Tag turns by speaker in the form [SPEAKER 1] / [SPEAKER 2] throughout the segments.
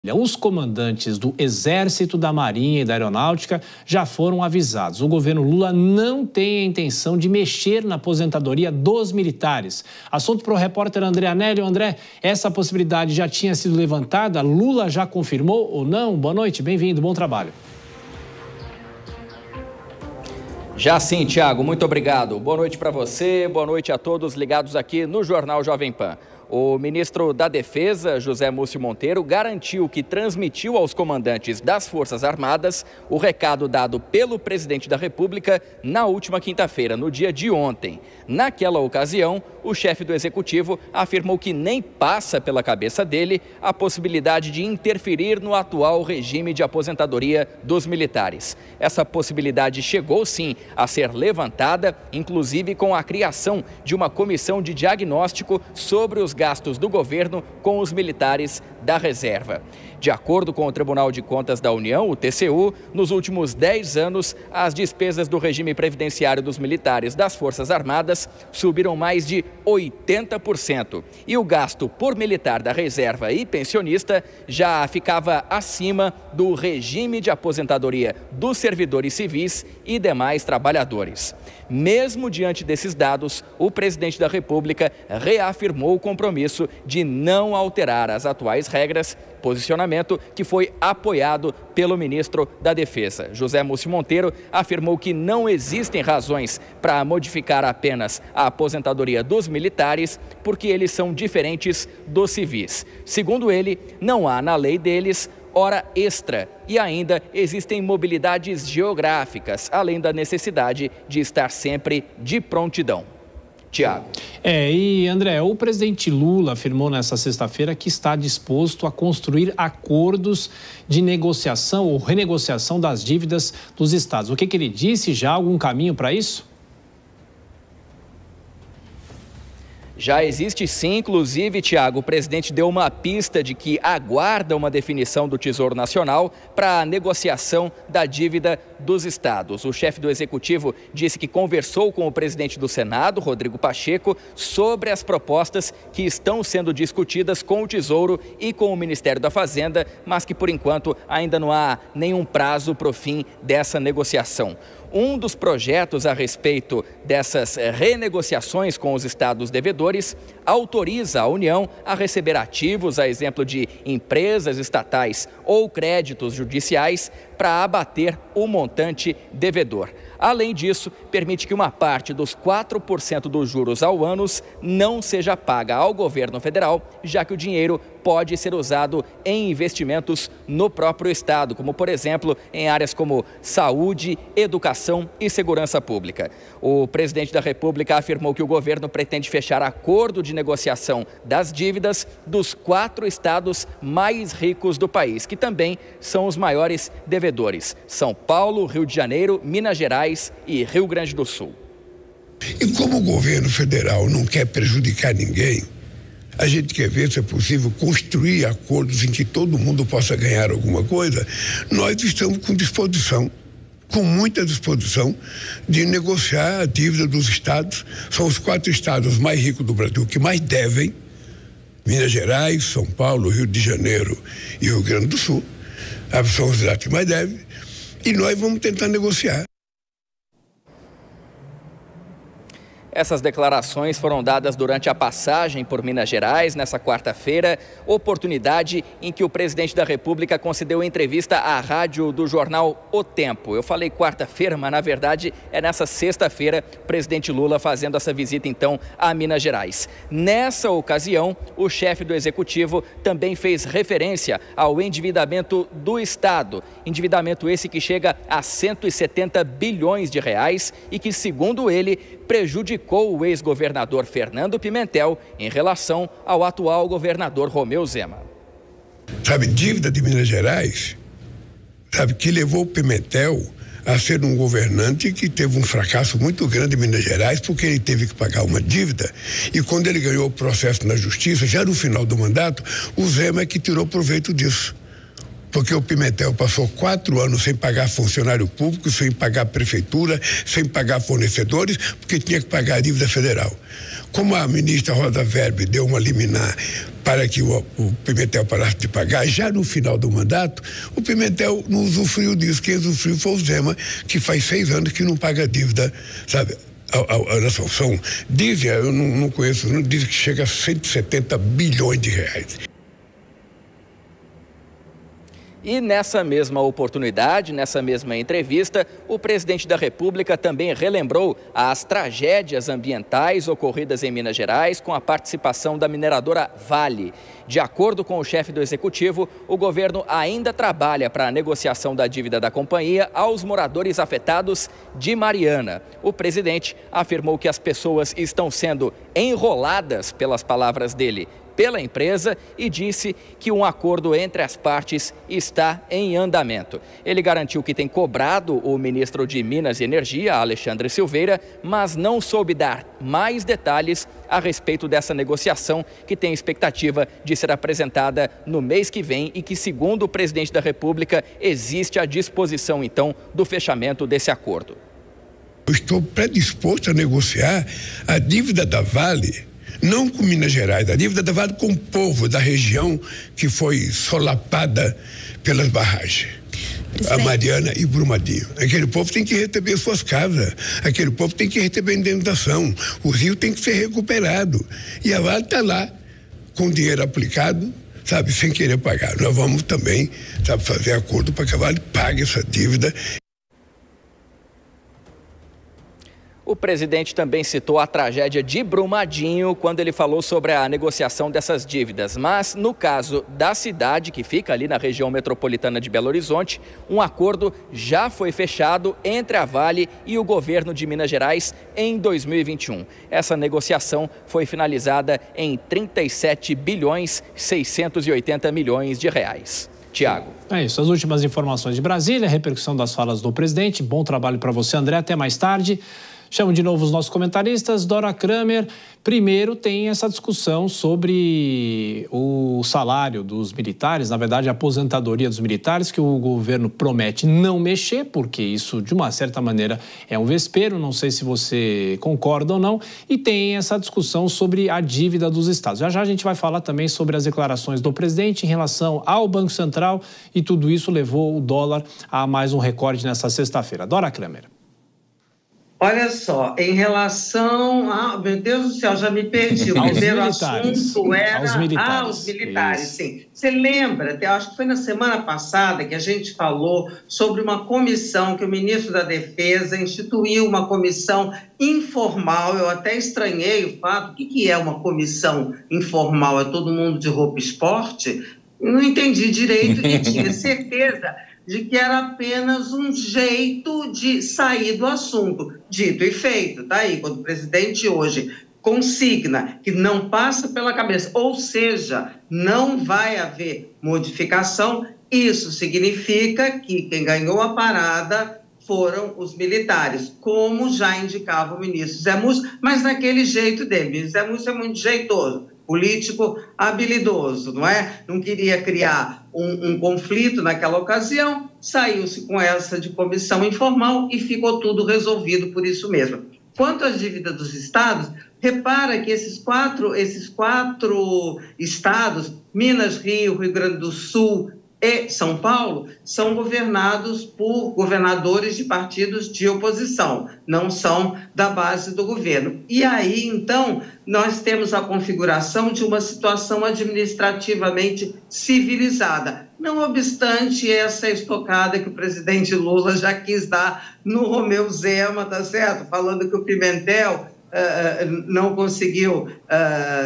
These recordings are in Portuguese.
[SPEAKER 1] Os comandantes do Exército, da Marinha e da Aeronáutica já foram avisados. O governo Lula não tem a intenção de mexer na aposentadoria dos militares. Assunto para o repórter André Anélio. André, essa possibilidade já tinha sido levantada? Lula já confirmou ou não? Boa noite, bem-vindo, bom trabalho.
[SPEAKER 2] Já sim, Thiago, muito obrigado. Boa noite para você, boa noite a todos ligados aqui no Jornal Jovem Pan. O ministro da Defesa, José Múcio Monteiro, garantiu que transmitiu aos comandantes das Forças Armadas o recado dado pelo presidente da República na última quinta-feira, no dia de ontem. Naquela ocasião, o chefe do Executivo afirmou que nem passa pela cabeça dele a possibilidade de interferir no atual regime de aposentadoria dos militares. Essa possibilidade chegou, sim, a ser levantada, inclusive com a criação de uma comissão de diagnóstico sobre os gastos do governo com os militares da reserva. De acordo com o Tribunal de Contas da União, o TCU, nos últimos 10 anos, as despesas do regime previdenciário dos militares das Forças Armadas subiram mais de 80%. E o gasto por militar da reserva e pensionista já ficava acima do regime de aposentadoria dos servidores civis e demais trabalhadores. Mesmo diante desses dados, o presidente da República reafirmou o compromisso de não alterar as atuais regras, posicionamento que foi apoiado pelo ministro da Defesa. José Múcio Monteiro afirmou que não existem razões para modificar apenas a aposentadoria dos militares, porque eles são diferentes dos civis. Segundo ele, não há na lei deles hora extra e ainda existem mobilidades geográficas, além da necessidade de estar sempre de prontidão. Tiago.
[SPEAKER 1] E André, o presidente Lula afirmou nessa sexta-feira que está disposto a construir acordos de negociação ou renegociação das dívidas dos estados. O que ele disse? Já há algum caminho para isso?
[SPEAKER 2] Já existe sim, inclusive, Tiago, o presidente deu uma pista de que aguarda uma definição do Tesouro Nacional para a negociação da dívida dos estados. O chefe do Executivo disse que conversou com o presidente do Senado, Rodrigo Pacheco, sobre as propostas que estão sendo discutidas com o Tesouro e com o Ministério da Fazenda, mas que, por enquanto, ainda não há nenhum prazo para o fim dessa negociação. Um dos projetos a respeito dessas renegociações com os estados devedores autoriza a União a receber ativos, a exemplo de empresas estatais ou créditos judiciais, para abater o montante devedor. Além disso, permite que uma parte dos 4% dos juros ao ano não seja paga ao governo federal, já que o dinheiro pode ser usado em investimentos no próprio estado, como, por exemplo, em áreas como saúde, educação e segurança pública. O presidente da República afirmou que o governo pretende fechar acordo de negociação das dívidas dos 4 estados mais ricos do país, que também são os maiores devedores: São Paulo, Rio de Janeiro, Minas Gerais e Rio Grande do Sul.
[SPEAKER 3] E como o governo federal não quer prejudicar ninguém, a gente quer ver se é possível construir acordos em que todo mundo possa ganhar alguma coisa. Nós estamos com disposição, com muita disposição, de negociar a dívida dos estados. São os 4 estados mais ricos do Brasil que mais devem: Minas Gerais, São Paulo, Rio de Janeiro e Rio Grande do Sul. São os estados que mais devem. E nós vamos tentar negociar.
[SPEAKER 2] Essas declarações foram dadas durante a passagem por Minas Gerais nessa quarta-feira, oportunidade em que o presidente da República concedeu entrevista à rádio do jornal O Tempo. Eu falei quarta-feira, mas na verdade é nessa sexta-feira, o presidente Lula fazendo essa visita então a Minas Gerais. Nessa ocasião, o chefe do Executivo também fez referência ao endividamento do Estado. Endividamento esse que chega a 170 bilhões de reais e que, segundo ele, prejudicou o ex-governador Fernando Pimentel em relação ao atual governador Romeu Zema.
[SPEAKER 3] Sabe, dívida de Minas Gerais, sabe, que levou o Pimentel a ser um governante que teve um fracasso muito grande em Minas Gerais, porque ele teve que pagar uma dívida, e quando ele ganhou o processo na justiça, já no final do mandato, o Zema é que tirou proveito disso. Porque o Pimentel passou 4 anos sem pagar funcionário público, sem pagar prefeitura, sem pagar fornecedores, porque tinha que pagar a dívida federal. Como a ministra Rosa Weber deu uma liminar para que o Pimentel parasse de pagar. Já no final do mandato, o Pimentel não usufruiu disso. Quem usufruiu foi o Zema, que faz 6 anos que não paga dívida, sabe? A nação. Dizem, eu não conheço, não dizem que chega a 170 bilhões de reais.
[SPEAKER 2] E nessa mesma oportunidade, nessa mesma entrevista, o presidente da República também relembrou as tragédias ambientais ocorridas em Minas Gerais com a participação da mineradora Vale. De acordo com o chefe do executivo, o governo ainda trabalha para a negociação da dívida da companhia aos moradores afetados de Mariana. O presidente afirmou que as pessoas estão sendo enroladas, pelas palavras dele, pela empresa e disse que um acordo entre as partes está em andamento. Ele garantiu que tem cobrado o ministro de Minas e Energia, Alexandre Silveira, mas não soube dar mais detalhes a respeito dessa negociação que tem expectativa de ser apresentada no mês que vem e que, segundo o presidente da República, existe a disposição, então, do fechamento desse acordo.
[SPEAKER 3] Eu estou predisposto a negociar a dívida da Vale, não com Minas Gerais, a dívida da Vale com o povo da região que foi solapada pelas barragens. A Mariana e Brumadinho. Aquele povo tem que receber suas casas, aquele povo tem que receber indenização, o rio tem que ser recuperado. E a Vale está lá, com dinheiro aplicado, sabe, sem querer pagar. Nós vamos também, sabe, fazer acordo para que a Vale pague essa dívida.
[SPEAKER 2] O presidente também citou a tragédia de Brumadinho quando ele falou sobre a negociação dessas dívidas. Mas, no caso da cidade, que fica ali na região metropolitana de Belo Horizonte, um acordo já foi fechado entre a Vale e o governo de Minas Gerais em 2021. Essa negociação foi finalizada em 37 bilhões 680 milhões de reais. Tiago.
[SPEAKER 1] É isso, as últimas informações de Brasília, repercussão das falas do presidente. Bom trabalho para você, André. Até mais tarde. Chamo de novo os nossos comentaristas. Dora Kramer, primeiro tem essa discussão sobre o salário dos militares, na verdade a aposentadoria dos militares, que o governo promete não mexer, porque isso de uma certa maneira é um vespeiro, não sei se você concorda ou não, e tem essa discussão sobre a dívida dos estados. Já já a gente vai falar também sobre as declarações do presidente em relação ao Banco Central e tudo isso levou o dólar a mais um recorde nessa sexta-feira. Dora Kramer.
[SPEAKER 4] Olha só, em relação a... Meu Deus do céu, já me perdi. O primeiro assunto era... Aos militares, sim. Você lembra, eu acho que foi na semana passada que a gente falou sobre uma comissão que o ministro da Defesa instituiu, uma comissão informal. Eu até estranhei o fato, o que é uma comissão informal? É todo mundo de roupa esporte? Não entendi direito e tinha certeza de que era apenas um jeito de sair do assunto. Dito e feito, tá aí, quando o presidente hoje consigna que não passa pela cabeça, ou seja, não vai haver modificação, isso significa que quem ganhou a parada foram os militares, como já indicava o ministro Zé Múcio, mas daquele jeito dele. O ministro Zé Múcio é muito jeitoso, político habilidoso, não é? Não queria criar um conflito naquela ocasião, saiu-se com essa de comissão informal e ficou tudo resolvido por isso mesmo. Quanto à dívida dos estados, repara que esses quatro estados, Minas, Rio, Rio Grande do Sul e São Paulo, são governados por governadores de partidos de oposição, não são da base do governo. E aí, então, nós temos a configuração de uma situação administrativamente civilizada. Não obstante essa estocada que o presidente Lula já quis dar no Romeu Zema, tá certo? Falando que o Pimentel não conseguiu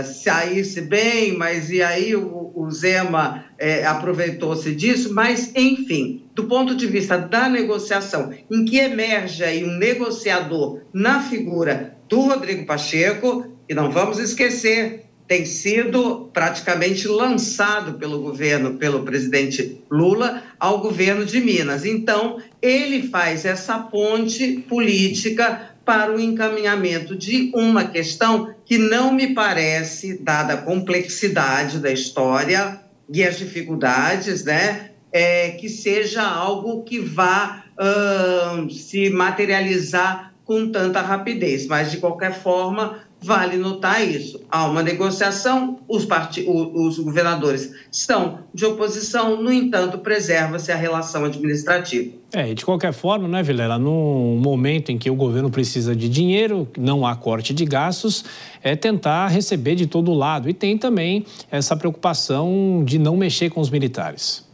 [SPEAKER 4] sair-se bem, mas e aí o Zema aproveitou-se disso, mas enfim, do ponto de vista da negociação, em que emerge aí um negociador na figura do Rodrigo Pacheco, e não vamos esquecer, tem sido praticamente lançado pelo governo, pelo presidente Lula, ao governo de Minas. Então, ele faz essa ponte política para o encaminhamento de uma questão que não me parece, dada a complexidade da história e as dificuldades, né, que seja algo que vá se materializar com tanta rapidez. Mas, de qualquer forma, vale notar isso. Há uma negociação, os governadores estão de oposição, no entanto, preserva-se a relação administrativa.
[SPEAKER 1] E de qualquer forma, né, Vilela, no momento em que o governo precisa de dinheiro, não há corte de gastos, é tentar receber de todo lado. E tem também essa preocupação de não mexer com os militares.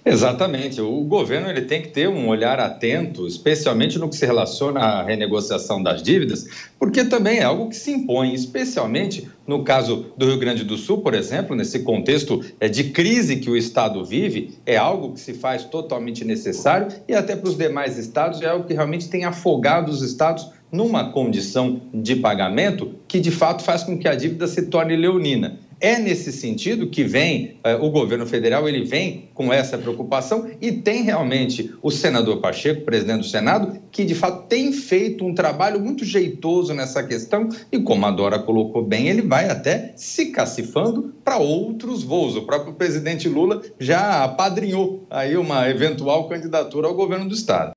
[SPEAKER 5] Exatamente. O governo ele tem que ter um olhar atento, especialmente no que se relaciona à renegociação das dívidas, porque também é algo que se impõe, especialmente no caso do Rio Grande do Sul, por exemplo, nesse contexto de crise que o Estado vive, é algo que se faz totalmente necessário e até para os demais estados é algo que realmente tem afogado os estados numa condição de pagamento que, de fato, faz com que a dívida se torne leonina. É nesse sentido que vem o governo federal, ele vem com essa preocupação e tem realmente o senador Pacheco, presidente do Senado, que de fato tem feito um trabalho muito jeitoso nessa questão e, como a Dora colocou bem, ele vai até se cacifando para outros voos. O próprio presidente Lula já apadrinhou aí uma eventual candidatura ao governo do estado.